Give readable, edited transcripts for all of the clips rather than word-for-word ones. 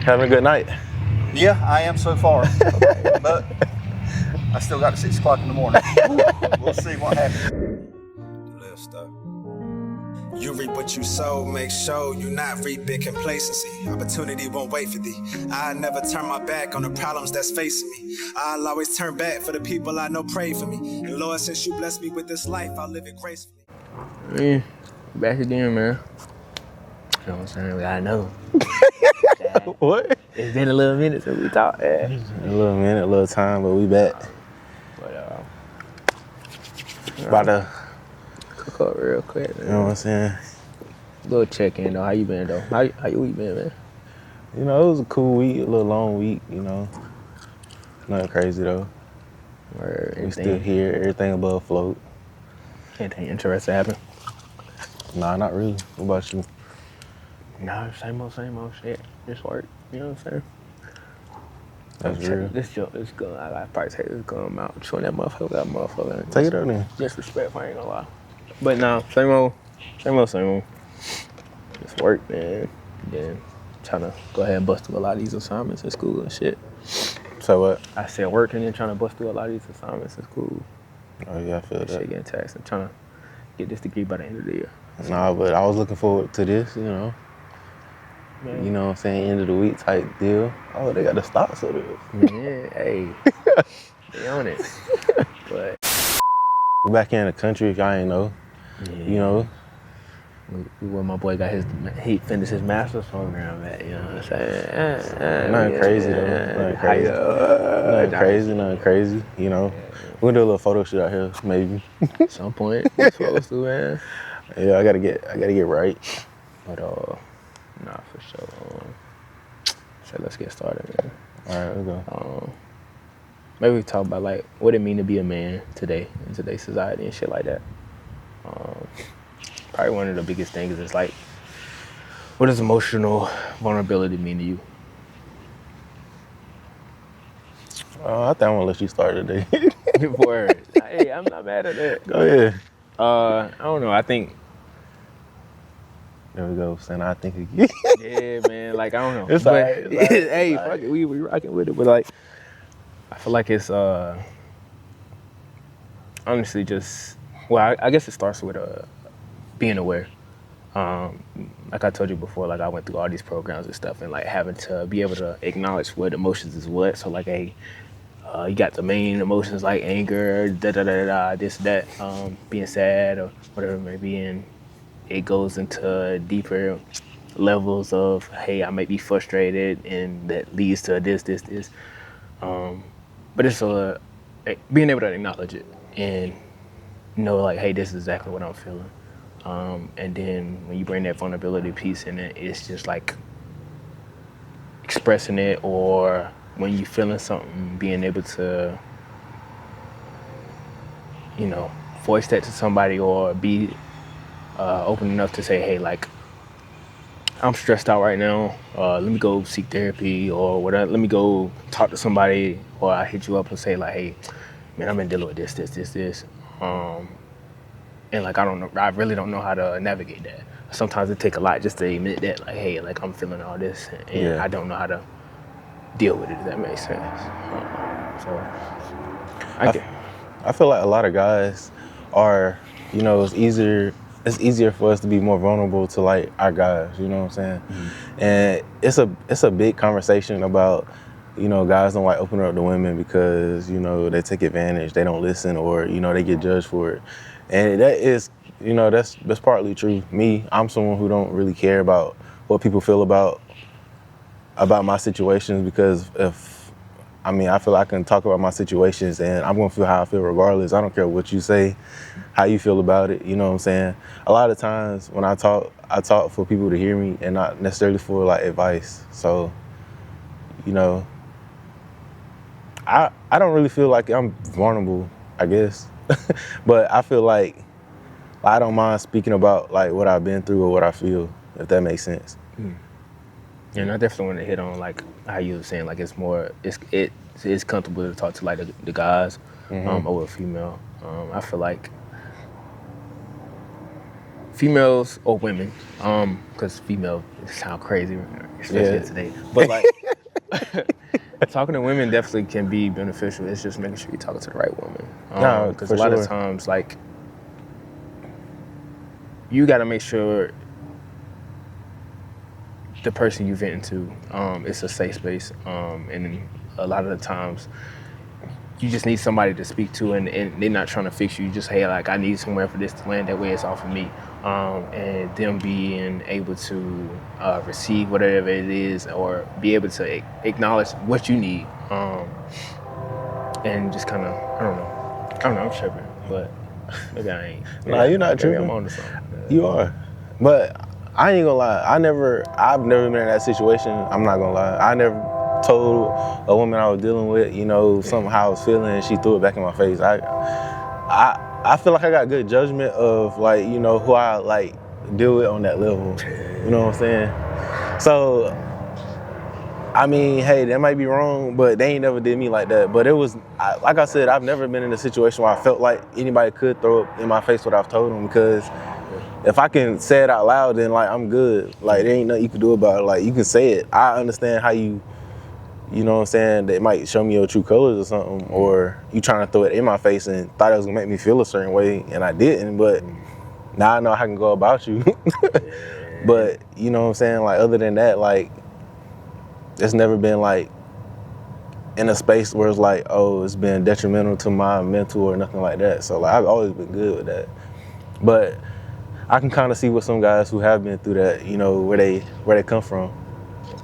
Having a good night? Yeah, I am so far. Okay. But I still got to 6 o'clock in the morning. We'll see what happens. Live stuff. You reap what you sow, make sure you not reap big complacency. Opportunity won't wait for thee. I never turn my back on the problems that's facing me. I'll always turn back for the people I know pray for me. And Lord, since you blessed me with this life, I'll live it gracefully. Back again, man. You know what I'm saying? I know. What? It's been a little minute since we talked. Yeah. A little minute, a little time, but we back. But About to, cook up real quick, man. you know what I'm saying? Little check-in, though. How you been, though? How your week been, man? You know, it was a cool week, a little long week, you know. Nothing crazy, though. We still here, everything above float. Anything interesting happen? Nah, not really. What about you? Nah, same old shit. Just work. You know what I'm saying? That's real. This joke is good. I probably say this going out. Showing that motherfucker. Take it up then. Disrespect, I ain't gonna lie. But nah, same old. Just work, man. Then trying to go ahead and bust through a lot of these assignments in school and shit. So what? I said work and then trying to bust through a lot of these assignments in school. Oh yeah, I feel that. Shit getting taxed and trying to get this degree by the end of the year. Nah, but I was looking forward to this, you know. Man. You know what I'm saying? End of the week type deal. Oh, they got the stocks of this. Man, hey. They on it. But We're back in the country if y'all ain't know. yeah. You know. Where my boy got he finished his master's program at, you know what I'm saying? Nothing crazy though. Nothing crazy. You know. We'll do a little photo shoot out here, maybe. At some point, we're supposed to, man. Yeah, I gotta get right. But nah, for sure. So let's get started, man. All right, let's go. Maybe we talk about like what it mean to be a man today in today's society and shit like that. Probably one of the biggest things is like, what does emotional vulnerability mean to you? I think I'm gonna let you start today. Word. Hey, I'm not mad at that. Go ahead. I don't know. I think. There we go, son. I think again. Yeah, man. Like I don't know. It's but, alright, it's alright, hey, it's fuck it. We rocking with it. But like, I feel like it's honestly just. Well, I guess it starts with being aware. Like I told you before, like I went through all these programs and stuff, and like having to be able to acknowledge what emotions is what. So like, hey, you got the main emotions like anger, this, that, being sad or whatever it may be, and it goes into deeper levels of, hey, I might be frustrated, and that leads to this. But it's being able to acknowledge it and know like, hey, this is exactly what I'm feeling. And then when you bring that vulnerability piece in it, it's just like expressing it, or when you're feeling something, being able to, you know, voice that to somebody or be open enough to say, hey, like, I'm stressed out right now. Let me go seek therapy or whatever. Let me go talk to somebody, or I hit you up and say like, hey, man, I've been dealing with this. And like, I really don't know how to navigate that. Sometimes it takes a lot just to admit that, like, hey, like I'm feeling all this and I don't know how to deal with it, if that makes sense. I feel like a lot of guys are, you know, it's easier for us to be more vulnerable to like our guys, you know what I'm saying? Mm-hmm. And it's a big conversation about, you know, guys don't like opening up to women because, you know, they take advantage, they don't listen, or, you know, they get judged for it. And that is, you know, that's partly true. Me, I'm someone who don't really care about what people feel about my situations, because I feel I can talk about my situations and I'm gonna feel how I feel regardless. I don't care what you say, how you feel about it, you know what I'm saying? A lot of times when I talk for people to hear me and not necessarily for like advice. So, you know, I don't really feel like I'm vulnerable, I guess. But I feel like I don't mind speaking about like what I've been through or what I feel, if that makes sense. And I definitely want to hit on like how you were saying, like it's comfortable to talk to like the guys over a female. I feel like females or women, because female sound crazy, especially today. But like, talking to women definitely can be beneficial. It's just making sure you're talking to the right woman. Because a lot of times, like, you got to make sure the person you vent into, it's a safe space. And a lot of the times, you just need somebody to speak to, and they're not trying to fix you. Just, hey, like, I need somewhere for this to land. That way it's off of me. And them being able to receive whatever it is, or be able to acknowledge what you need. And just kind of, I don't know, I'm tripping, but maybe I ain't. Nah, you're not tripping. I'm on to something. You are. But I ain't gonna lie, I've never been in that situation. I'm not gonna lie. I never told a woman I was dealing with, something how I was feeling, and she threw it back in my face. I feel like I got good judgment of, like, who I like deal with on that level. You know what I'm saying? So, I mean, hey, that might be wrong, but they ain't never did me like that. But it was, like I said, I've never been in a situation where I felt like anybody could throw it in my face what I've told them, because if I can say it out loud, then, like, I'm good. Like, there ain't nothing you can do about it. Like, you can say it. I understand how you know what I'm saying, that might show me your true colors or something, or you trying to throw it in my face and thought it was gonna make me feel a certain way, and I didn't, but now I know how I can go about you. But, you know what I'm saying, like, other than that, like, it's never been, like, in a space where it's like, oh, it's been detrimental to my mental or nothing like that. So, like, I've always been good with that. But I can kind of see with some guys who have been through that, where they come from.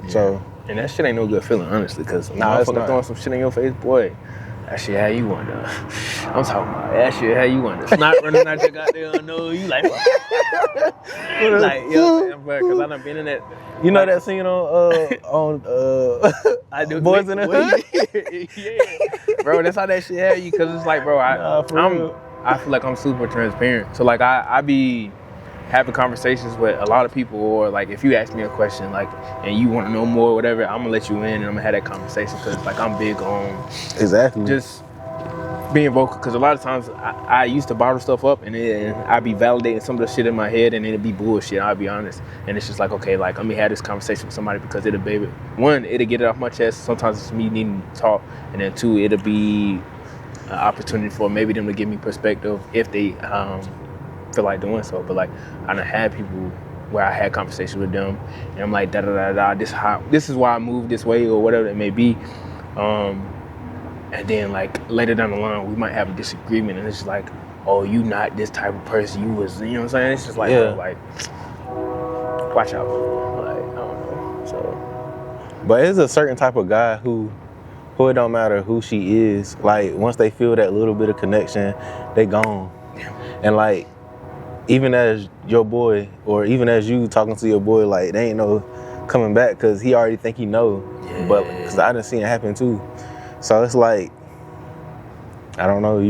Yeah. So. And that shit ain't no good feeling, honestly, because motherfucker throwing some shit in your face, boy, that shit how you wonder. I'm talking about that shit how you wonder. Snot running out your goddamn nose, you like, like, you know what I'm saying, bro, because I done been in that. You know that scene on I do, Boys in the Hood? Yeah. Bro, that's how that shit had you, because it's like, bro, I feel like I'm super transparent. So, like, I be having conversations with a lot of people, or, like, if you ask me a question, like, and you want to know more or whatever, I'm gonna let you in and I'm gonna have that conversation, because, like, I'm big on just being vocal, because a lot of times I used to bottle stuff up, and then I'd be validating some of the shit in my head, and it'd be bullshit, I'll be honest. And it's just like, okay, like, let me have this conversation with somebody, because it'll get it off my chest. Sometimes it's me needing to talk, and then two, it'll be an opportunity for maybe them to give me perspective if they feel like doing so. But, like, I done had people where I had conversations with them, and I'm like, da da da da, this is why I moved this way, or whatever it may be. And then, like, later down the line, we might have a disagreement, and it's just like, oh, you not this type of person. You was, you know what I'm saying? It's just like, bro, like, watch out. Like, I don't know. So, but it's a certain type of guy who it don't matter who she is. Like, once they feel that little bit of connection, they gone. Yeah. And, like, even as your boy, or even as you talking to your boy, like, they ain't no coming back, because he already think he know. Yeah. But because I done seen it happen too. So it's like, I don't know, I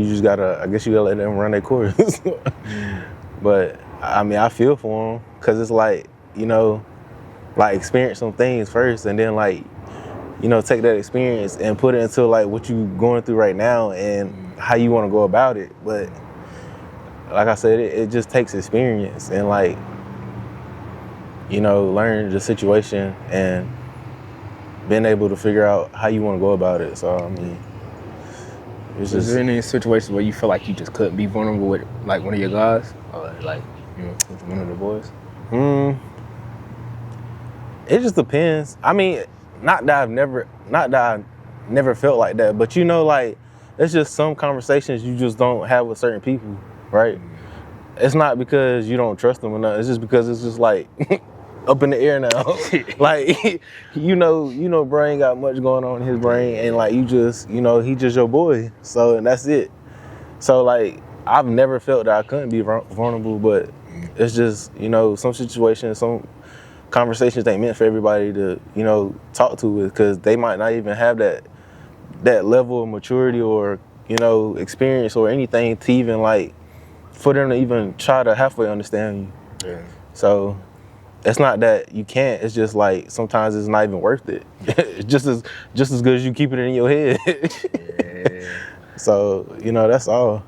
guess you gotta let them run their course. But I mean, I feel for them, because it's like, like, experience some things first, and then, like, take that experience and put it into, like, what you going through right now and how you want to go about it. But like I said, it just takes experience, and, like, learn the situation and being able to figure out how you want to go about it. So, I mean, it's just... Is there any situations where you feel like you just couldn't be vulnerable with, like, one of your guys? Or, like, with one of the boys? It just depends. I mean, not that I never felt like that, but, like, it's just some conversations you just don't have with certain people, right? It's not because you don't trust them or nothing. It's just because it's just, like, up in the air now. Like, bro ain't got much going on in his brain, and, like, you just, he just your boy. So, and that's it. So, like, I've never felt that I couldn't be vulnerable, but it's just, some situations, some conversations ain't meant for everybody to, talk to with, because they might not even have that level of maturity or, experience or anything to even, like, for them to even try to halfway understand you. Yeah. So it's not that you can't, it's just, like, sometimes it's not even worth it. It's just as good as you keep it in your head. Yeah. So, that's all.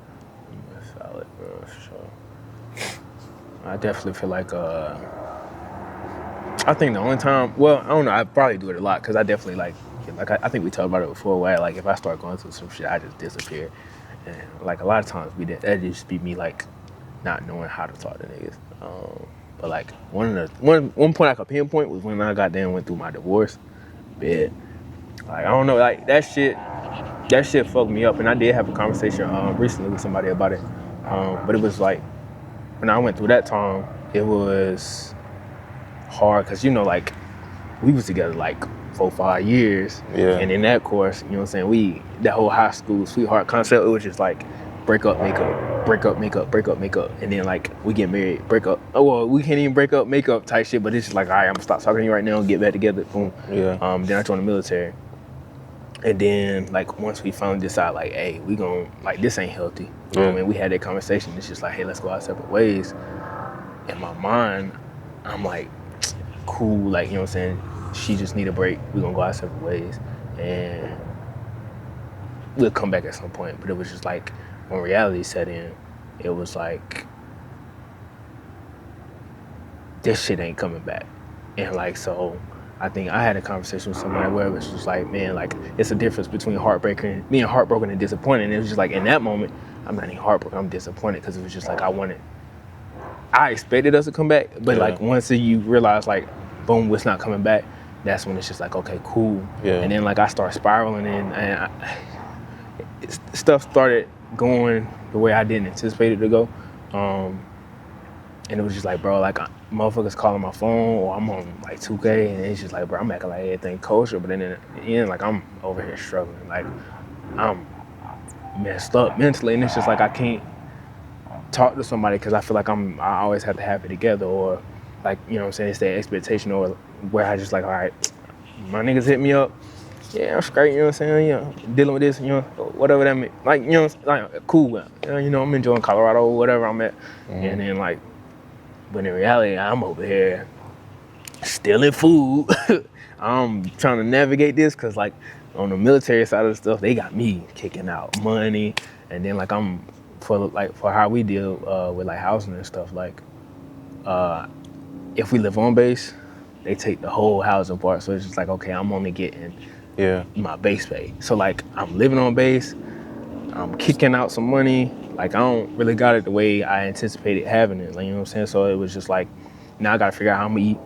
That's solid, bro, for sure. I definitely feel like I think the only time, well, I don't know, I probably do it a lot because I definitely like I think we talked about it before, where like if I start going through some shit, I just disappear. And like a lot of times that just be me like not knowing how to talk to niggas. But like one point I could pinpoint was when I goddamn went through my divorce. Bit. Like I don't know, like that shit fucked me up. And I did have a conversation recently with somebody about it. But it was like when I went through that time, it was hard because like we was together like 4-5 years, and in that course, you know what I'm saying, that whole high school sweetheart concept, it was just like break up, make up, break up, make up, break up, make up, and then like we get married, break up. Oh well, we can't even break up, make up type shit, but it's just like, all right, I'm gonna stop talking to you right now and get back together. Boom. Yeah. Then I joined the military, and then like once we finally decide like, hey, we gon' like this ain't healthy. You know what I mean? We had that conversation. It's just like, hey, let's go our separate ways. In my mind, I'm like, cool, like, you know what I'm saying, she just need a break, we're gonna go our separate ways and we'll come back at some point. But it was just like when reality set in, it was like this shit ain't coming back. And like, so I think I had a conversation with somebody where it was just like, man, like it's a difference between being heartbroken and disappointed. And it was just like in that moment, I'm not even heartbroken, I'm disappointed, because it was just like I expected us to come back, but like once you realize like, boom, it's not coming back, that's when it's just like, okay, cool. Yeah. And then like I start spiraling and stuff started going the way I didn't anticipate it to go. And it was just like, bro, like motherfuckers calling my phone, or I'm on like 2K, and it's just like, bro, I'm acting like everything kosher, but then in the end, like I'm over here struggling, like I'm messed up mentally, and it's just like I can't talk to somebody because I feel like I always have to have it together, or like, you know what I'm saying, it's that expectation, or where I just like, all right, my niggas hit me up, yeah, I'm straight, you know what I'm saying, you know, dealing with this, you know, whatever that means, like, you know, like cool, you know, I'm enjoying Colorado, whatever I'm at, and then like, but in reality, I'm over here stealing food. I'm trying to navigate this because like on the military side of the stuff, they got me kicking out money, and then like I'm for how we deal with like housing and stuff, like if we live on base, they take the whole housing part, so it's just like, okay, I'm only getting my base pay. So like I'm living on base, I'm kicking out some money, like I don't really got it the way I anticipated having it, like, you know what I'm saying? So it was just like, now I gotta figure out how I'm gonna eat.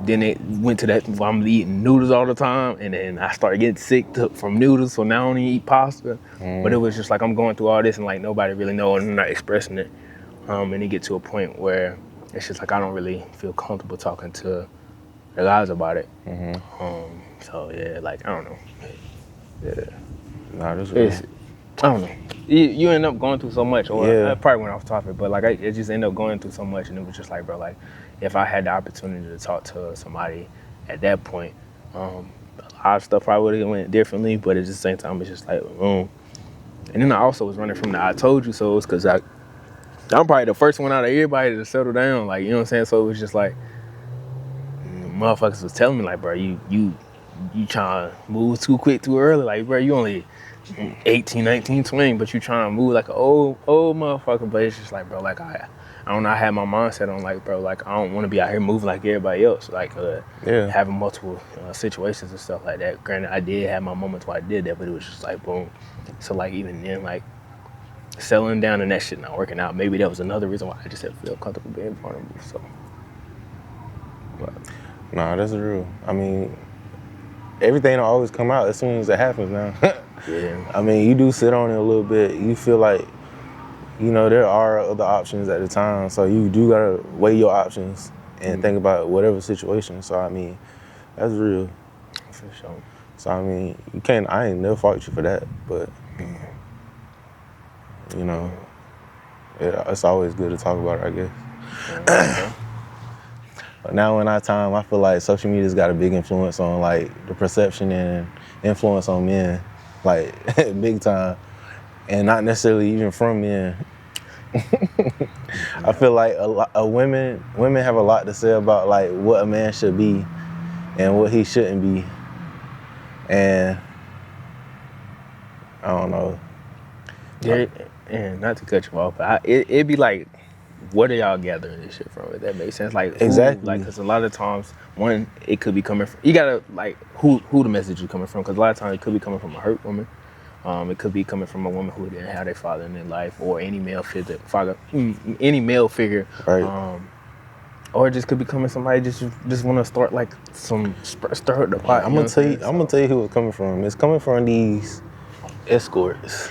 Then it went to that, well, I'm eating noodles all the time, and then I started getting sick from noodles, so now I only eat pasta. But it was just like I'm going through all this and like nobody really knows, and I'm not expressing it. And it get to a point where it's just like I don't really feel comfortable talking to the guys about it. So yeah, like I don't know. Yeah. Nah, this is I don't know. You end up going through so much, or I probably went off topic, but like I just end up going through so much, and it was just like, bro, like if I had the opportunity to talk to somebody at that point, a lot of stuff probably would have went differently, but at the same time, it's just like, boom. And then I also was running from the I told you so's, because I'm probably the first one out of everybody to settle down, like, you know what I'm saying? So it was just like, motherfuckers was telling me like, bro, you trying to move too quick, too early, like, bro, you only 18, 19, 20, but you trying to move like an old motherfucker. But it's just like, bro, like I don't know, I had my mindset on like, bro, like I don't want to be out here moving like everybody else, like having multiple situations and stuff like that. Granted, I did have my moments where I did that, but it was just like, boom. So like even then, like settling down and that shit not working out, maybe that was another reason why I just didn't feel comfortable being vulnerable. So but nah, that's real. I mean, everything don't always come out as soon as it happens now. yeah. I mean, you do sit on it a little bit. You feel like, you know, there are other options at the time. So you do gotta weigh your options and think about whatever situation. So I mean, that's real. For sure. So I mean, I ain't never fought you for that, but you know, it's always good to talk about it, I guess. But now in our time, I feel like social media's got a big influence on like the perception and influence on men, like big time, and not necessarily even from men. I feel like women have a lot to say about like what a man should be and what he shouldn't be, and I don't know. Yeah, and not to cut you off, but it'd be like what are y'all gathering this shit from? If that makes sense, like Exactly. like because a lot of times, one, it could be coming from, you gotta like who the message is coming from, because a lot of times it could be coming from a hurt woman. It could be coming from a woman who didn't have their father in their life, or any male figure, Right. or it just could be coming somebody just want to start like stir up the pot. I'm gonna tell you. I'm gonna tell you who it's coming from. It's coming from these escorts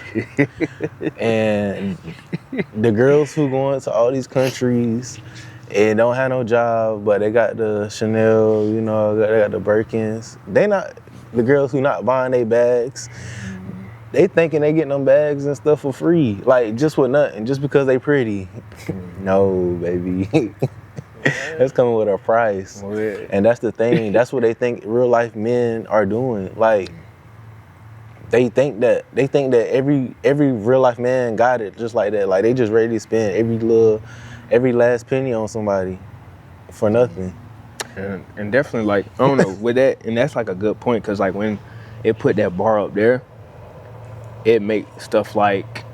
and the girls who go into all these countries and don't have no job, but they got the Chanel, you know, they got the Birkins. They not the girls who not buying their bags. They thinking they getting them bags and stuff for free, like just with nothing, just because they pretty. No, baby. That's coming with a price. And that's the thing. That's what they think real life men are doing. Like they think that every real life man got it just like that. Like they just ready to spend every last penny on somebody for nothing. And definitely, like, I don't know, with that, and that's like a good point, because like when it put that bar up there, it makes stuff like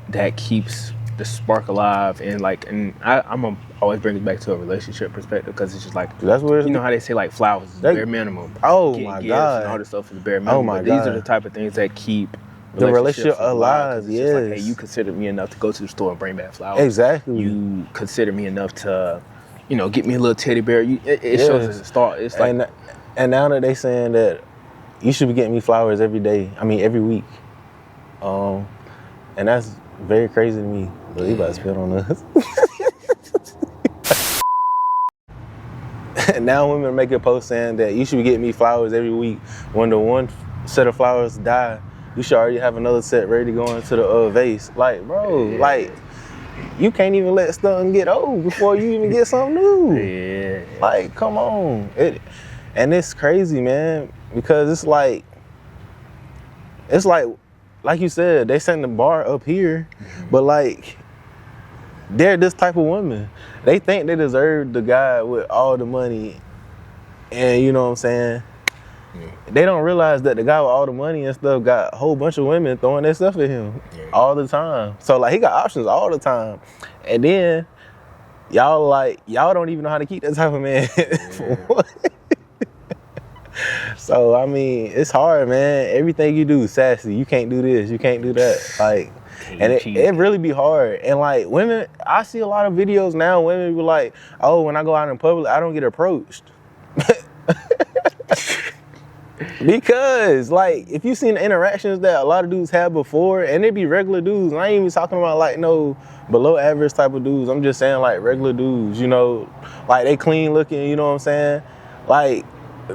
that keeps the spark alive. And like, and I'm gonna always bring it back to a relationship perspective, because it's just like, That's what you know how they say like flowers is the bare minimum. Oh Getting my gifts God. and all this stuff is the bare minimum. Oh my but these God. are the type of things that keep The relationship alive. 'cause it's just like, hey, Yes. you considered me enough to go to the store and bring back flowers. Exactly. You consider me enough to, you know, get me a little teddy bear. It shows as a start. It's like, and now that they saying that you should be getting me flowers every day. I mean every week. And that's very crazy to me. But he about to spit on us. And now women make a post saying that you should be getting me flowers every week. When the one set of flowers die, you should already have another set ready to go into the vase. Like, bro, like you can't even let something get old before you even get something new. yeah. Like, come on. And it's crazy, man, because it's like you said, they setting the bar up here, but like they're this type of woman. They think they deserve the guy with all the money, and you know what I'm saying? They don't realize that the guy with all the money and stuff got a whole bunch of women throwing their stuff at him all the time. So like he got options all the time. And then y'all don't even know how to keep that type of man. For what? So I mean, it's hard, man. Everything you do is sassy. You can't do this, you can't do that. Like, and it really be hard. And like women, I see a lot of videos now, women be like, oh, when I go out in public, I don't get approached. Because like if you seen the interactions that a lot of dudes had before, and it be regular dudes, and I ain't even talking about like no below average type of dudes, I'm just saying like regular dudes, you know, like they clean looking, you know what I'm saying? Like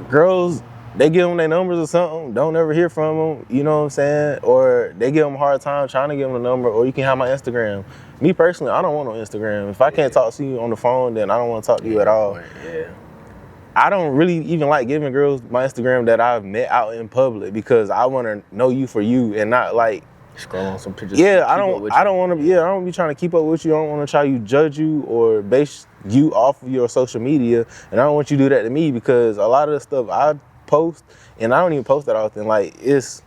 girls, they give them their numbers or something, don't ever hear from them, you know what I'm saying? Or they give them a hard time trying to give them a number, or you can have my Instagram. Me personally, I don't want no Instagram. If I can't talk to you on the phone, then I don't want to talk to you at all. Yeah. I don't really even like giving girls my Instagram that I've met out in public, because I want to know you for you and not like Scroll on some pictures. Yeah, I don't want to. Yeah, I don't be trying to keep up with you. I don't want to try to judge you or base you off of your social media, and I don't want you to do that to me, because a lot of the stuff I post, and I don't even post that often. Like it's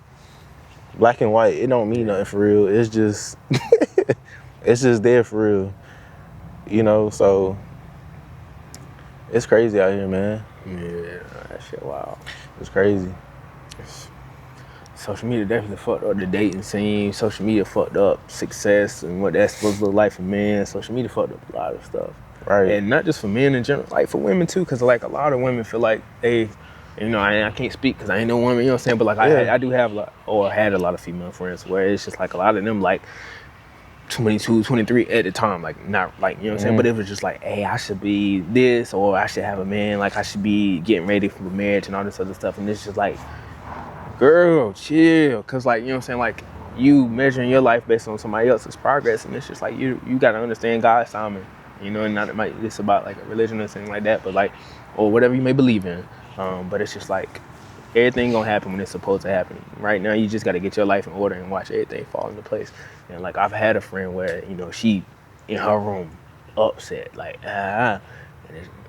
black and white. It don't mean nothing for real. It's just it's just there for real. You know, so it's crazy out here, man. Yeah, that shit wild. It's crazy. Social media definitely fucked up the dating scene. Social media fucked up success and what that's supposed to look like for men. Social media fucked up a lot of stuff. Right. And not just for men in general, like for women too, because like a lot of women feel like they, you know, I can't speak because I ain't no woman, you know what I'm saying? But like I do have had a lot of female friends where it's just like a lot of them like 22, 23 at the time, like not like, you know what I'm saying? But it was just like, hey, I should be this, or I should have a man, like I should be getting ready for marriage and all this other stuff. And it's just like, girl, chill. Cause like, you know what I'm saying? Like you measuring your life based on somebody else's progress, and it's just like you gotta understand God's timing, you know, and not it's about like a religion or something like that, but like, or whatever you may believe in. But it's just like everything gonna happen when it's supposed to happen. Right now, you just gotta get your life in order and watch everything fall into place. And like I've had a friend where, you know, she in her room upset, like and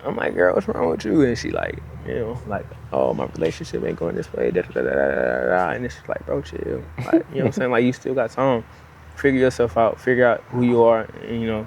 I'm like, girl, what's wrong with you? And she like, you know, like, oh, my relationship ain't going this way, da, da, da, da, da, da. And it's just like, bro, chill. Like, you know what I'm saying? Like, you still got time. Figure yourself out. Figure out who you are. And, you know,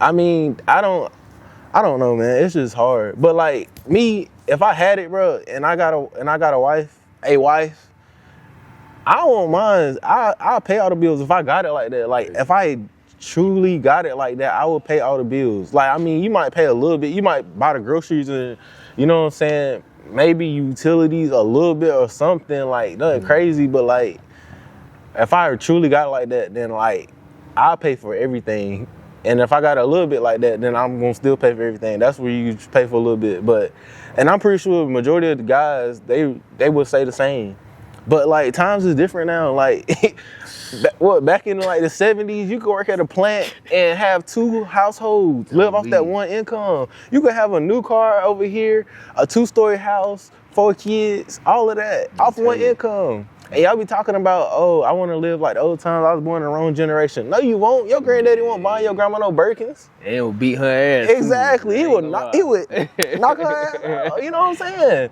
I mean, I don't know, man. It's just hard. But like me, if I had it, bro, and I got a wife, I won't mind. I'll pay all the bills if I got it like that. Like if I truly got it like that, I will pay all the bills. Like I mean, you might pay a little bit. You might buy the groceries and you know what I'm saying. Maybe utilities a little bit or something like nothing crazy. But like if I truly got it like that, then like I'll pay for everything. And if I got a little bit like that, then I'm gonna still pay for everything. That's where you pay for a little bit. And I'm pretty sure the majority of the guys, they would say the same. But like times is different now. Like back in like the 70s, you could work at a plant and have 2 households, live off that one income. You could have a new car over here, a 2-story house, 4 kids, all of that off one income. And y'all be talking about, oh, I want to live like the old times. I was born in the wrong generation. No, you won't. Your granddaddy won't buy your grandma no Birkins. And he'll beat her ass. Exactly. He would knock her ass out. You know what I'm saying?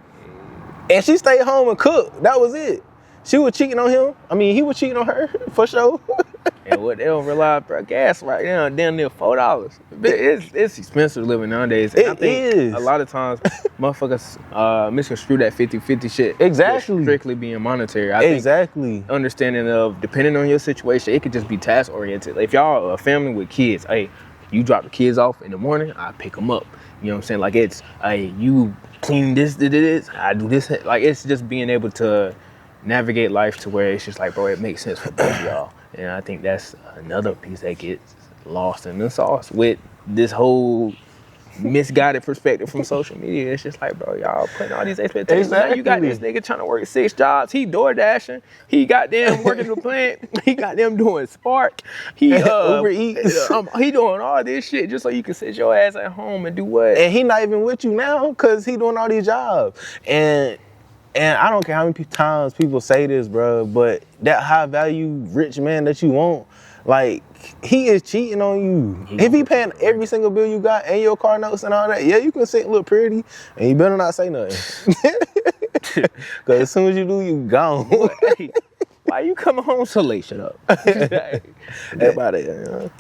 And she stayed home and cooked. That was it. She was cheating on him. I mean, he was cheating on her, for sure. And what they don't realize, bro, gas right now, damn near $4. It's expensive living nowadays. And I think is. A lot of times, motherfuckers misconstrue that 50-50 shit. Exactly. Strictly being monetary. I think understanding of, depending on your situation, it could just be task oriented. Like if y'all are a family with kids, hey, you drop the kids off in the morning, I pick them up. You know what I'm saying? Like it's, hey, you clean this, I do this. Like it's just being able to navigate life to where it's just like, bro, it makes sense for both of y'all. And I think that's another piece that gets lost in the sauce with this whole misguided perspective from social media. It's just like, bro, y'all putting all these expectations. Exactly. Now you got this nigga trying to work 6 jobs. He door dashing. He goddamn working the plant. He goddamn doing Spark. He Uber Eats. He doing all this shit just so you can sit your ass at home and do what? And he not even with you now because he doing all these jobs. And I don't care how many times people say this, bro, but that high value rich man that you want, like, he is cheating on you. If he paying every single bill you got and your car notes and all that, yeah, you can sit and look pretty and you better not say nothing. Because as soon as you do, you gone. Hey, why you coming home so late? Shut up. Forget about it. You know?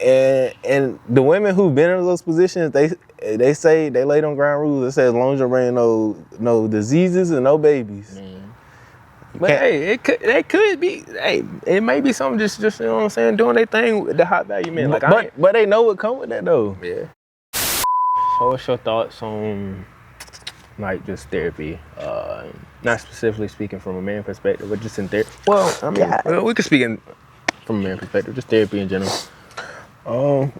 And the women who've been in those positions, they say they lay on ground rules. It says as long as you bring no diseases and no babies. But hey, they could be. Hey, it may be something just you know what I'm saying, doing their thing with the hot value men. Like, but they know what come with that though. Yeah. So, what's your thoughts on like just therapy? Not specifically speaking from a man perspective, but just in therapy. Well, I mean, we could speak from a man perspective, just therapy in general. I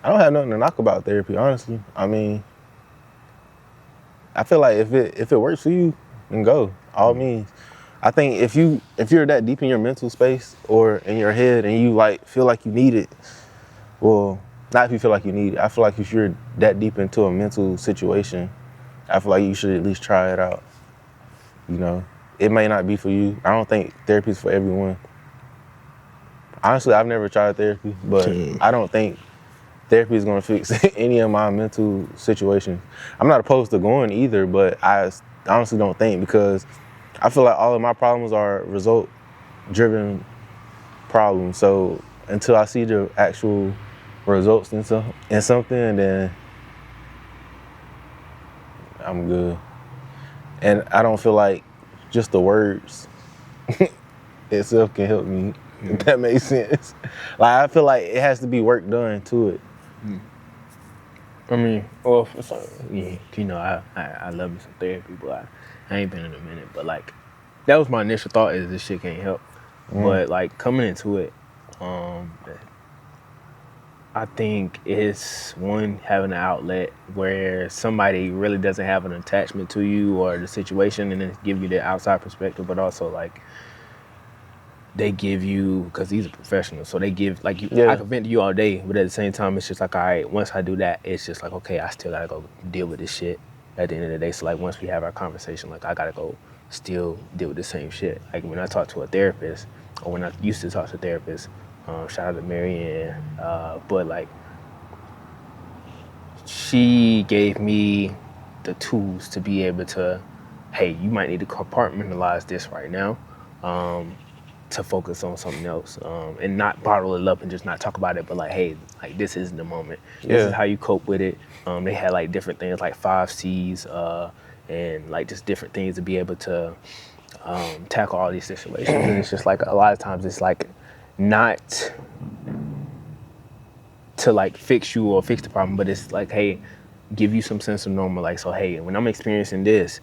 don't have nothing to knock about therapy, honestly. I mean, I feel like if it works for you, then go. All means. I think if you're that deep in your mental space or in your head and you like feel like you need it, well, not if you feel like you need it. I feel like if you're that deep into a mental situation, I feel like you should at least try it out. You know, it may not be for you. I don't think therapy is for everyone. Honestly, I've never tried therapy, but I don't think therapy is going to fix any of my mental situations. I'm not opposed to going either, but I honestly don't think, because I feel like all of my problems are result-driven problems. So until I see the actual results in something, then I'm good. And I don't feel like just the words itself can help me, if that makes sense. Like, I feel like it has to be work done to it. I mean, well, yeah, you know, I love me some therapy, but I ain't been in a minute. But like, that was my initial thought, is this shit can't help. But like coming into it, I think it's one, having an outlet where somebody really doesn't have an attachment to you or the situation, and then give you the outside perspective, but also like they give you, because these are professionals, so they give, like, I can vent to you all day, but at the same time, it's just like, all right, once I do that, it's just like, okay, I still gotta go deal with this shit at the end of the day. So like, once we have our conversation, like, I gotta go still deal with the same shit. Like when I talk to a therapist, or when I used to talk to therapists, shout out to Marianne, but like, she gave me the tools to be able to, hey, you might need to compartmentalize this right now. to focus on something else, and not bottle it up and just not talk about it, but like, hey, like this is the moment. This is how you cope with it. They had like different things like 5 C's, and like just different things to be able to tackle all these situations. And it's just like a lot of times it's like not to like fix you or fix the problem, but it's like, hey, give you some sense of normal. Like, so hey, when I'm experiencing this,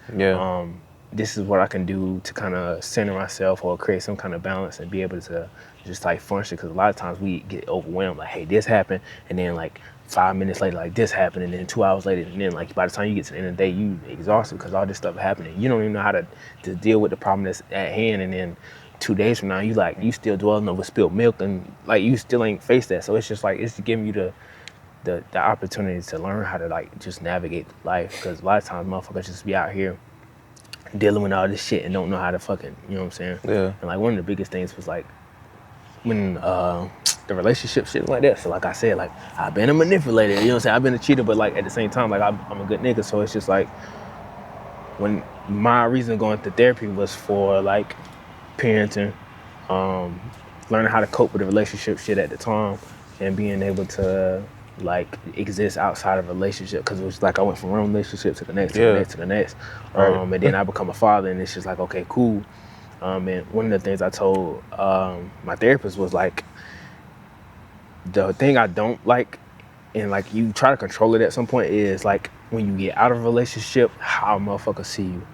this is what I can do to kind of center myself or create some kind of balance and be able to just like function. Because a lot of times we get overwhelmed. Like, hey, this happened, and then like 5 minutes later, like this happened, and then 2 hours later, and then like by the time you get to the end of the day, you exhausted because all this stuff happening. You don't even know how to deal with the problem that's at hand, and then 2 days from now, you still dwelling over spilled milk, and like you still ain't faced that. So it's just like it's giving you the opportunity to learn how to like just navigate life. Because a lot of times motherfuckers just be out here dealing with all this shit and don't know how to fucking, you know what I'm saying? Yeah. And like one of the biggest things was like when the relationship shit like that. So like I said, like I've been a manipulator, you know what I'm saying? I've been a cheater, but like at the same time, like I'm a good nigga. So it's just like when my reason going to therapy was for like parenting, learning how to cope with the relationship shit at the time, and being able to like exist outside of a relationship, because it was like I went from one relationship to the next, to the next, to the next, and then I become a father, and it's just like, okay, cool. And one of the things I told my therapist was like, the thing I don't like, and like you try to control it at some point, is like when you get out of a relationship, how motherfuckers see you.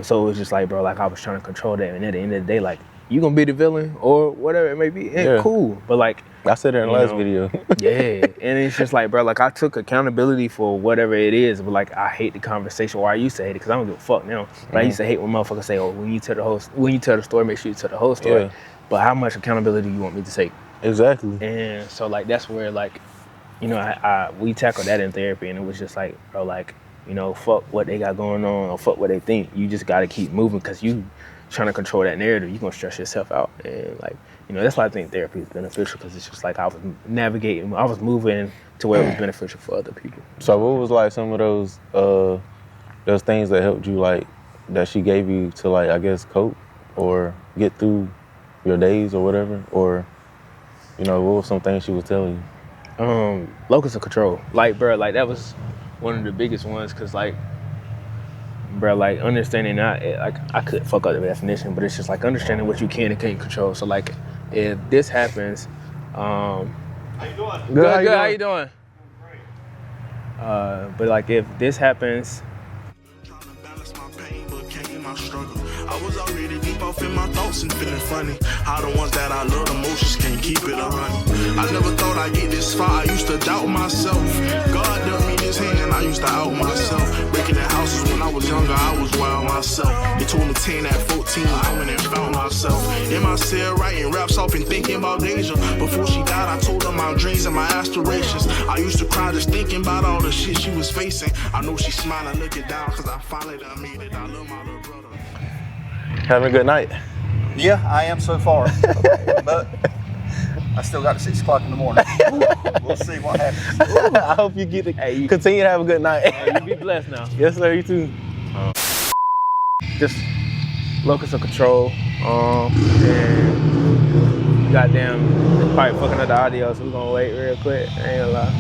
So it was just like, bro, like I was trying to control that, and at the end of the day, like you gonna be the villain or whatever it may be, cool. But like I said it in the last video. yeah, and it's just like, bro, like I took accountability for whatever it is, but like I hate the conversation, or I used to hate it because I don't give a fuck now. But I used to hate when motherfuckers say, oh, when you tell the story, make sure you tell the whole story. Yeah. But how much accountability do you want me to take? Exactly. And so like that's where like, you know, we tackled that in therapy, and it was just like, bro, like, you know, fuck what they got going on or fuck what they think. You just got to keep moving, because you trying to control that narrative, you're going to stress yourself out. And like, you know, that's why I think therapy is beneficial, because it's just like I was moving to where it was beneficial for other people. So what was like some of those things that helped you, like, that she gave you to, like, I guess, cope or get through your days or whatever? Or, you know, what was some things she was telling you? Locus of control. Like, bro, like that was one of the biggest ones, because like, bro, like understanding that, like I could fuck up the definition, but it's just like understanding what you can and can't control. So like, if this happens, How you doing? good, how you doing? But like if this happens, Trying to balance my pain, but can't get my struggle. I was already deep off in my thoughts and feeling funny. How the ones that I love the most just can't keep it 100. I never thought I'd get this far. I used to doubt myself. God dealt me this hand, I used to out myself. Breaking in houses when I was younger, I was wild myself. They told me 10 at 14, I went and found myself. In my cell, writing raps off and thinking about Deja. Before she died, I told her my dreams and my aspirations. I used to cry just thinking about all the shit she was facing. I know she's smiling, looking down, cause I finally done made it. I love my little brother. Having a good night. Yeah, I am so far. But I still got to 6 o'clock in the morning. We'll see what happens. I hope you get to continue to have a good night. you be blessed now. Yes, sir, you too. Just locus of control. And goddamn, probably fucking up the audio, so we're gonna wait real quick. I ain't gonna lie.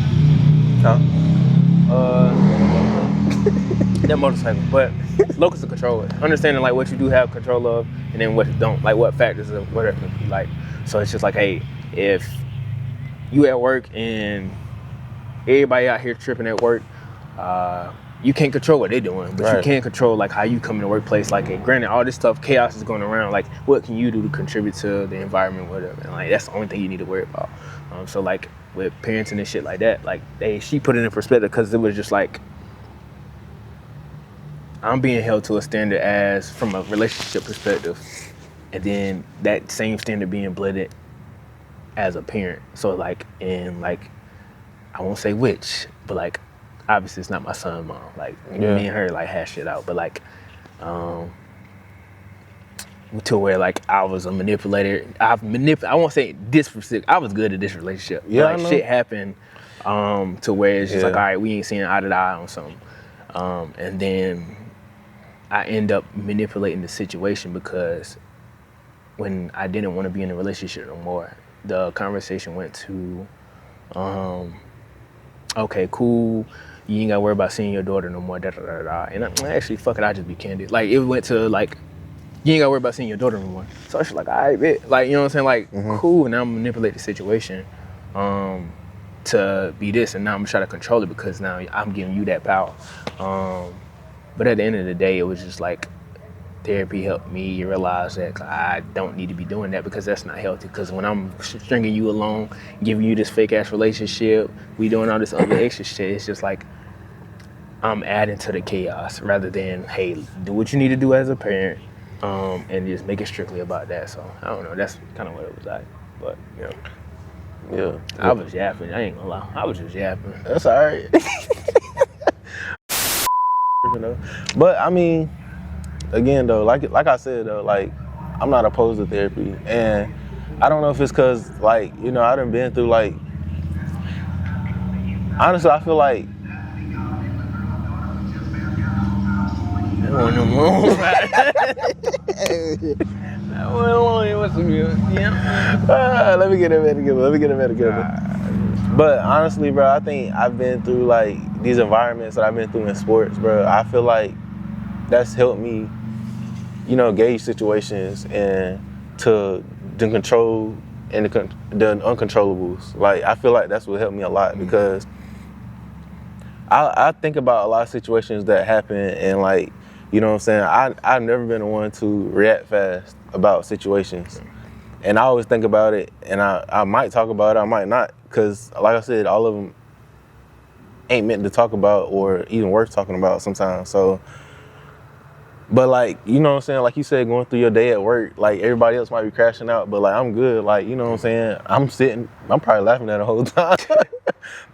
That motorcycle, but locus of control. Understanding like what you do have control of, and then what you don't, like what factors of whatever you like. So it's just like, hey, if you at work and everybody out here tripping at work, you can't control what they're doing, but you can control like how you come in the workplace. Like, granted, all this stuff, chaos is going around. Like, what can you do to contribute to the environment, whatever? And like, that's the only thing you need to worry about. So like with parenting and shit like that, like she put it in perspective, because it was just like, I'm being held to a standard as from a relationship perspective, and then that same standard being blended as a parent. So like, and like, I won't say which, but like, obviously it's not my son, mom. Like me and her like hash shit out, but like, to where like I was a manipulator. I won't say this specific. I was good at this relationship. Yeah, like shit happened, to where it's just like, all right, we ain't seeing eye to eye on something, and then I end up manipulating the situation, because when I didn't want to be in a relationship no more, the conversation went to, okay, cool, you ain't gotta worry about seeing your daughter no more, da da da da. And actually, fuck it, I'll just be candid. Like, it went to, like, you ain't gotta worry about seeing your daughter no more. So I was like, all right, bet. Like, you know what I'm saying? Like, cool, and now I'm manipulate the situation to be this, and now I'm trying to control it because now I'm giving you that power. But at the end of the day, it was just like, therapy helped me realize that I don't need to be doing that because that's not healthy. Because when I'm stringing you along, giving you this fake ass relationship, we doing all this other extra shit, it's just like I'm adding to the chaos rather than, hey, do what you need to do as a parent, and just make it strictly about that. So I don't know, that's kind of what it was like. But you know, Yeah. I was yapping. I ain't gonna lie, I was just yapping. That's all right. You know? But I mean, again though, like I said though, like I'm not opposed to therapy, and I don't know if it's cause like, you know, I done been through like, honestly I feel like That wasn't alone. That wasn't alone. It was some music. Yeah. let me get a minute together. But honestly, bro, I think I've been through like these environments that I've been through in sports, bro. I feel like that's helped me, you know, gauge situations and to control and the uncontrollables. Like, I feel like that's what helped me a lot because I think about a lot of situations that happen and like, you know what I'm saying? I've never been the one to react fast about situations. And I always think about it, and I might talk about it, I might not, because like I said, all of them ain't meant to talk about or even worth talking about sometimes. So, but like, you know what I'm saying? Like you said, going through your day at work, like everybody else might be crashing out, but like I'm good. Like, you know what I'm saying? I'm probably laughing at the whole time.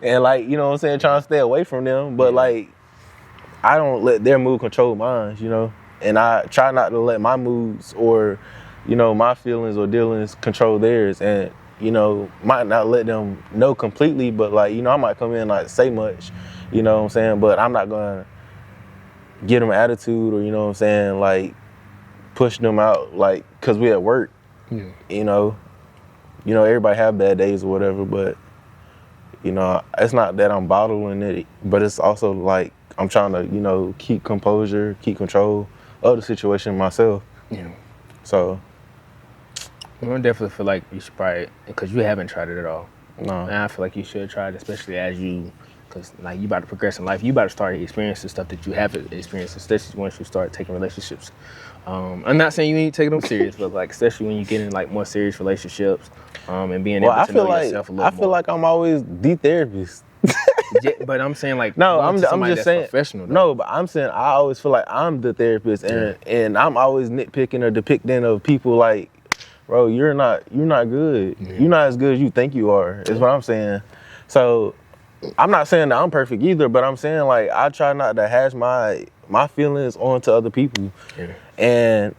And like, you know what I'm saying? Trying to stay away from them, but like, I don't let their mood control mine, you know? And I try not to let my moods or, you know, my feelings or dealings control theirs, and, you know, might not let them know completely, but like, you know, I might come in and not say much, you know what I'm saying? But I'm not gonna get them attitude or, you know what I'm saying, like push them out, like, cause we at work, you know, everybody have bad days or whatever, but, you know, it's not that I'm bottling it, but it's also like, I'm trying to, you know, keep composure, keep control of the situation myself. Yeah. So, I definitely feel like you should probably, because you haven't tried it at all. no. And I feel like you should try it, especially as you, because like you about to progress in life, you about to start experiencing stuff that you haven't experienced, especially once you start taking relationships. I'm not saying you need to take them serious, but like especially when you get in like more serious relationships, and being able to know yourself a little more. I feel like I'm always the therapist. Yeah, but I'm saying like no, I'm just saying professional. Though. No, but I'm saying I always feel like I'm the therapist, and I'm always nitpicking or depicting of people like, bro, you're not good. Yeah. You're not as good as you think you are. Is what I'm saying. So I'm not saying that I'm perfect either, but I'm saying like I try not to hash my feelings onto other people, and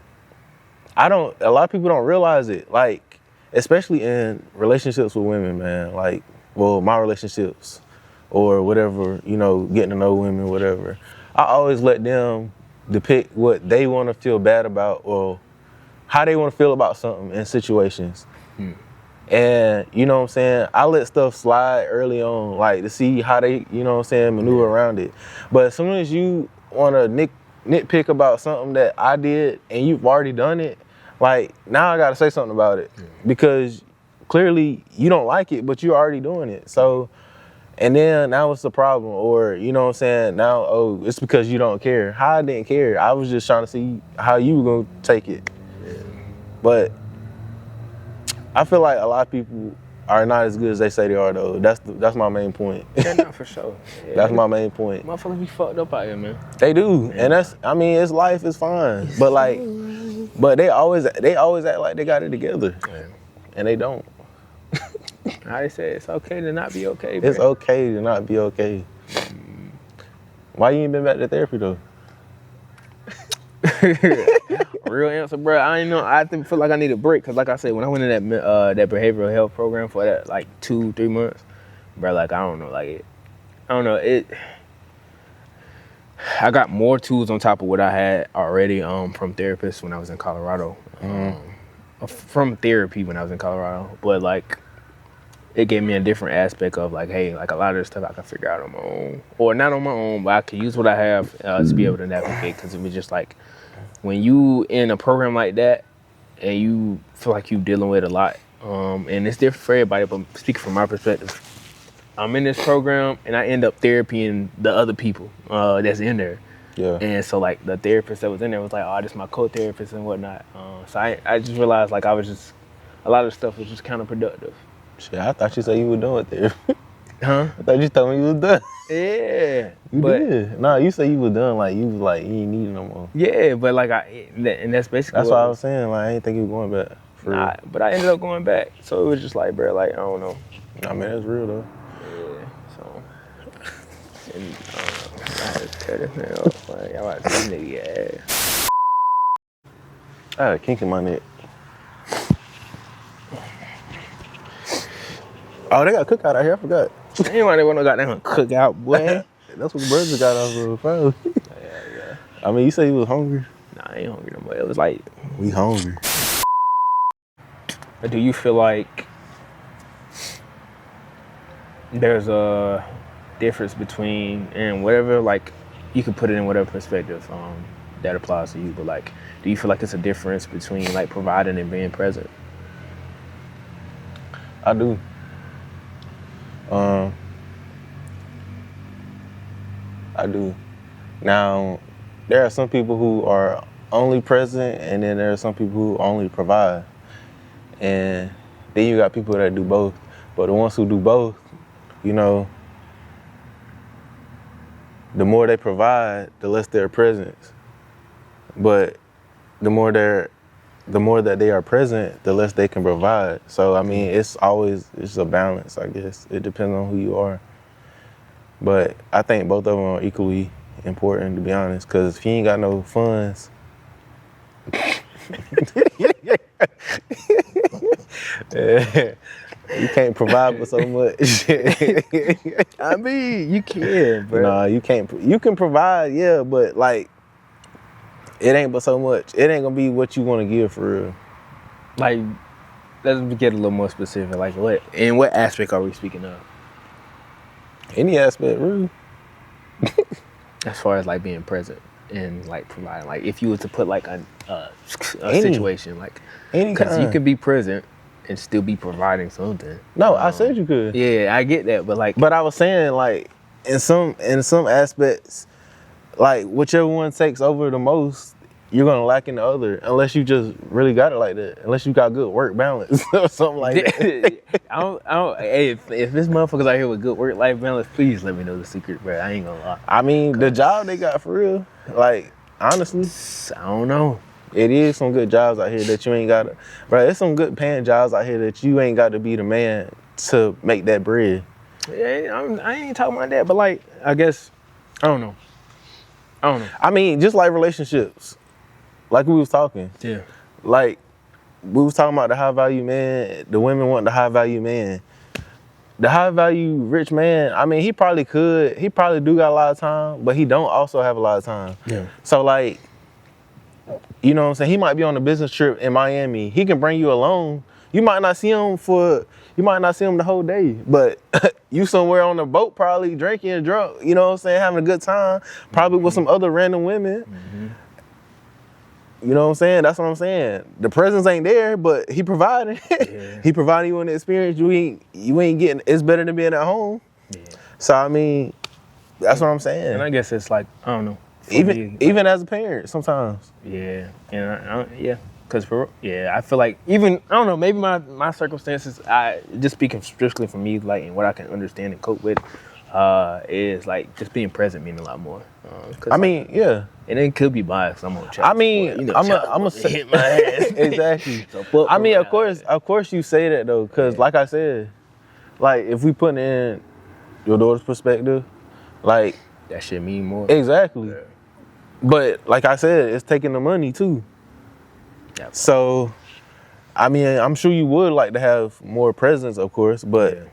a lot of people don't realize it. Like, especially in relationships with women, man. Like, well, my relationships. Or whatever, you know, getting to know women, whatever. I always let them depict what they want to feel bad about or how they want to feel about something in situations. And, you know what I'm saying, I let stuff slide early on, like to see how they, you know what I'm saying, maneuver around it. But as soon as you want to nitpick about something that I did and you've already done it, like now I got to say something about it because clearly you don't like it, but you're already doing it. So, and then now it's the problem, or, you know what I'm saying, now, oh, it's because you don't care. How I didn't care. I was just trying to see how you were going to take it. But I feel like a lot of people are not as good as they say they are, though. That's my main point. Yeah, no, for sure. Yeah, that's my main point. Motherfuckers be fucked up out here, man. They do. And it's life, it's fine. But like, but they always act like they got it together. Yeah. And they don't. How they say it's okay to not be okay, bro. It's okay to not be okay. Why you ain't been back to therapy though? Real answer, bro. I ain't know. I feel like I need a break because, like I said, when I went in that behavioral health program for that like 2-3 months, bro, like I don't know, I got more tools on top of what I had already from therapists when I was in Colorado. from therapy when I was in Colorado, but like it gave me a different aspect of like, hey, like a lot of the stuff I can figure out on my own, or not on my own, but I can use what I have to be able to navigate. Because it was just like when you in a program like that and you feel like you dealing with a lot, and it's different for everybody. But speaking from my perspective, I'm in this program and I end up therapying the other people that's in there. Yeah. And so like the therapist that was in there was like, oh, this is my co-therapist and whatnot. So I just realized like a lot of the stuff was just counterproductive. Shit, I thought you said you were done with therapy. Huh? I thought you told me you was done. Yeah. You but, did. Nah, you said you was done. Like you was like you ain't need it no more. Yeah, but like and that's basically That's what I was saying. Like I ain't think you was going back. Nah, but I ended up going back. So it was just like, bro, like I don't know. I mean, that's real though. Yeah. So and I don't know. I had to tear this man up. Like y'all about to see nigga ass. I had a kink in my neck. Oh, they got a cookout out here. I forgot. Anybody want to got that cookout, boy? That's what brothers got off of, bro. Yeah. I mean, you say you was hungry. Nah, I ain't hungry no more. It was like, We hungry. do you feel like there's a difference between, and whatever, like, you can put it in whatever perspective that applies to you, but like, do you feel like it's a difference between like providing and being present? I do. I do. Now, there are some people who are only present, and then there are some people who only provide. And then you got people that do both. But the ones who do both, you know, the more they provide, the less their presence. But the more that they are present, the less they can provide. So I mean, it's a balance, I guess. It depends on who you are. But I think both of them are equally important, to be honest, because if you ain't got no funds, you can't provide for so much. I mean, you can, bro. Nah, you can't. You can provide, yeah, but like, it ain't but so much. It ain't gonna be what you want to give for real. Like, let's get a little more specific. Like, what aspect are we speaking of? Any aspect, really. As far as like being present and like providing, like if you were to put like a Any. situation, like, Any because you kind. can be present and still be providing something. No, I said you could. Yeah, I get that, but like, But I was saying, like, in some aspects, like whichever one takes over the most, you're gonna lack in the other, unless you just really got it like that. Unless you got good work balance or something like that. I don't. Hey, if this motherfuckers out here with good work-life balance, please let me know the secret, bro. I ain't gonna lie. I mean, the job they got for real, like, honestly, I don't know. it is some good jobs out here that you ain't gotta, bro. There's some good paying jobs out here that you ain't got to be the man to make that bread. Yeah, I ain't talking about that, but like, I guess, I don't know. I mean, just like relationships, like we was talking. Yeah. Like, we was talking about the high value man, the women want the high value man. The high value rich man, I mean, he probably do got a lot of time, but he don't also have a lot of time. Yeah. So like, you know what I'm saying? He might be on a business trip in Miami. He can bring you along. You might not see him the whole day, but you somewhere on a boat probably drinking and drunk, you know what I'm saying, having a good time, probably with some other random women. Mm-hmm. You know what I'm saying? That's what I'm saying. The presence ain't there, but he providing. Yeah. He providing you an experience you ain't getting. It's better than being at home. Yeah. So I mean, that's what I'm saying. And I guess it's like, I don't know. Even as a parent, sometimes. Yeah. And I feel like even, I don't know, maybe my circumstances, just speaking strictly for me, like, and what I can understand and cope with, is like just being present mean a lot more. I mean, yeah. And it could be biased. I'm gonna check. I mean, I'm gonna say hit my ass. Exactly. I mean, of course you say that though, because like I said, like if we put in your daughter's perspective, like that shit mean more. Exactly. Yeah. But like I said, it's taking the money too. Yeah. So, I mean, I'm sure you would like to have more presence, of course, but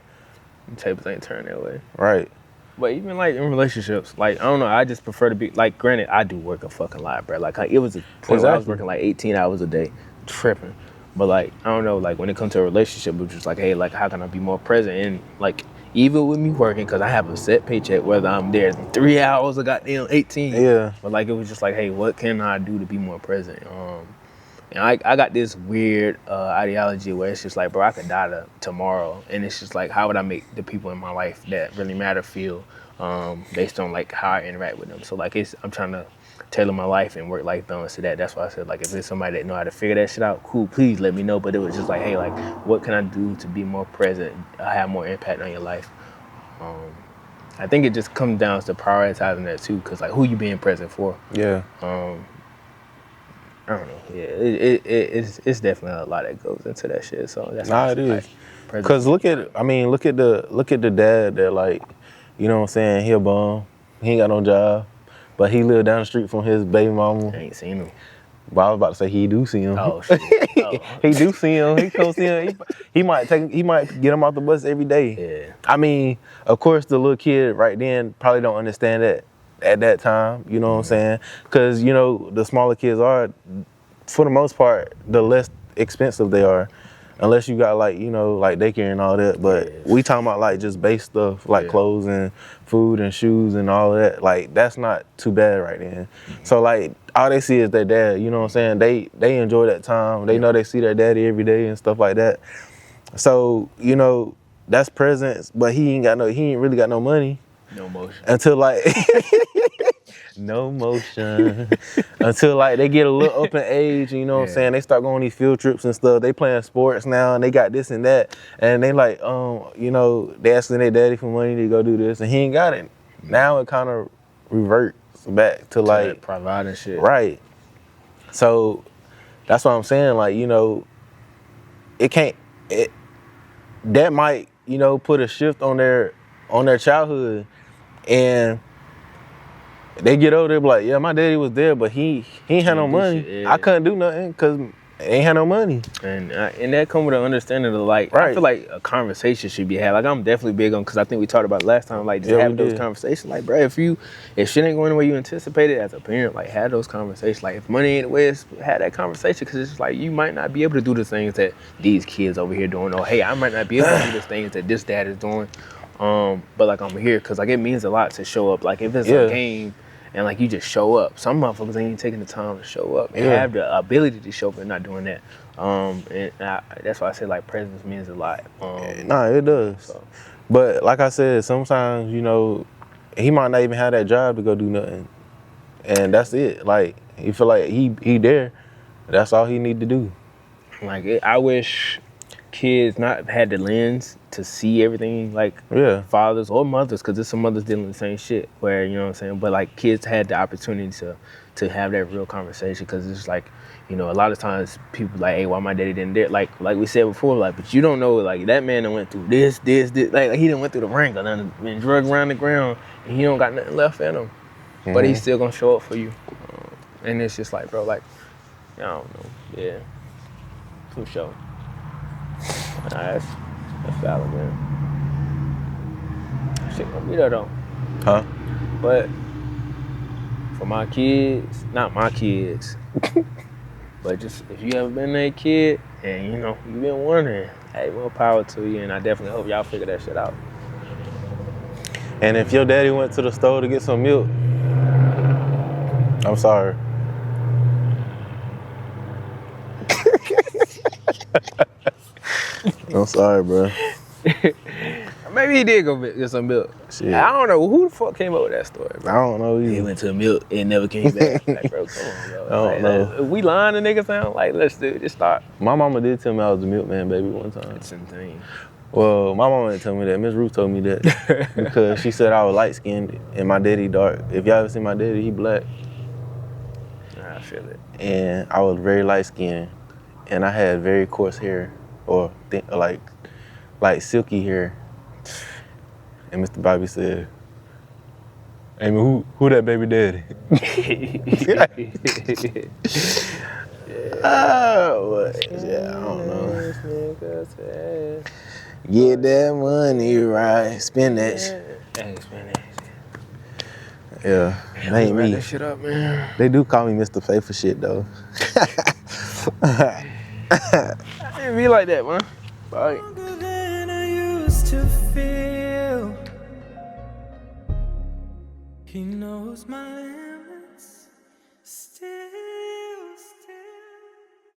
tables ain't turned that way. Right. But even like in relationships, like I don't know, I just prefer to be like. Granted, I do work a fucking lot, bro. Like it was a point where I was working like 18 hours a day, tripping. But like, I don't know, like when it comes to a relationship, it's just like, hey, like how can I be more present? And like, even with me working, because I have a set paycheck, whether I'm there 3 hours or goddamn 18. Yeah. But like, it was just like, hey, what can I do to be more present? And I got this weird ideology where it's just like, bro, I could die tomorrow. And it's just like, how would I make the people in my life that really matter feel based on like how I interact with them? So like, I'm trying to tailor my life and work-life balance to that. That's why I said, like, if there's somebody that know how to figure that shit out, cool, please let me know. But it was just like, hey, like, what can I do to be more present, have more impact on your life? I think it just comes down to prioritizing that too, because like, who you being present for? Yeah. I don't know. Yeah, it's definitely a lot that goes into that shit. So that's Nah, it is. Cause look at the dad that, like, you know what I'm saying, he a bum, he ain't got no job, but he live down the street from his baby mama. I ain't seen him. But I was about to say he do see him. Oh shit. Oh. He do see him. He come see him. He might get him off the bus every day. Yeah. I mean, of course, the little kid right then probably don't understand that at that time. You know what I'm saying? Because you know the smaller kids are, for the most part, the less expensive they are. Unless you got like, you know, like daycare and all that. But we talking about like just base stuff like clothes and food and shoes and all of that. Like that's not too bad right then. So like all they see is their dad, you know what I'm saying? They enjoy that time. They know they see their daddy every day and stuff like that. So, you know, that's presence, but he ain't really got no money. No motion. Until like no motion. Until like they get a little up in age, you know what I'm saying? They start going on these field trips and stuff. They playing sports now and they got this and that. And they like, you know, they asking their daddy for money to go do this and he ain't got it. Now it kind of reverts back to like providing shit. Right. So that's what I'm saying. Like, you know, that might, you know, put a shift on their childhood. And they get older, they be like, yeah, my daddy was there, but he ain't had no money. Shit, yeah. I couldn't do nothing because ain't had no money. And that come with an understanding of like, I feel like a conversation should be had. Like I'm definitely big on, because I think we talked about it last time, like just having those conversations. Like, bro, if shit ain't going the way you anticipated as a parent, like have those conversations. Like if money ain't the way, have that conversation, because it's like you might not be able to do the things that these kids over here doing, or hey, I might not be able to do the things that this dad is doing. But like I'm here because like it means a lot to show up. Like if it's a game and like you just show up, some motherfuckers ain't even taking the time to show up and have the ability to show up and not doing that. That's why I say like presence means a lot. Nah, it does. So. But like I said, sometimes, you know, he might not even have that job to go do nothing, and that's it. Like he feel like he there. That's all he need to do. Like I wish kids not had the lens to see everything like fathers or mothers, because there's some mothers dealing with the same shit where, you know what I'm saying, but like kids had the opportunity to have that real conversation, because it's like, you know, a lot of times people like, hey, why my daddy didn't dare, like we said before, like, but you don't know, like that man done went through this, like he done went through the ringer, done been drugged around the ground, and he don't got nothing left in him, but he's still gonna show up for you, and it's just like, bro, like, I don't know, for sure. Nah, that's valid, man. Shit gonna be there though. Huh? But for my kids, not my kids, but just if you ever been a kid and you know you been wondering, hey, more power to you, and I definitely hope y'all figure that shit out. And if your daddy went to the store to get some milk, I'm sorry. I'm sorry, bro. Maybe he did go get some milk. Shit. I don't know who the fuck came up with that story, bro. I don't know either. He went to the milk and never came back. Like, bro, come on, bro. I don't know. If we lying to niggas now, like, let's do it. Just start. My mama did tell me I was the milkman baby one time. It's insane. Well, my mama didn't tell me that. Miss Ruth told me that because she said I was light skinned and my daddy dark. If y'all ever seen my daddy, he black. I feel it. And I was very light skinned, and I had very coarse hair, or like silky hair. And Mr. Bobby said, "Hey man, who that baby daddy?" Oh, yeah, I don't know. Get that money right, spend that shit. Yeah, that ain't me. That shit up, man. They do call me Mr. Faithful shit though. I didn't be like that, man. Like, Longer than I used to feel. He knows my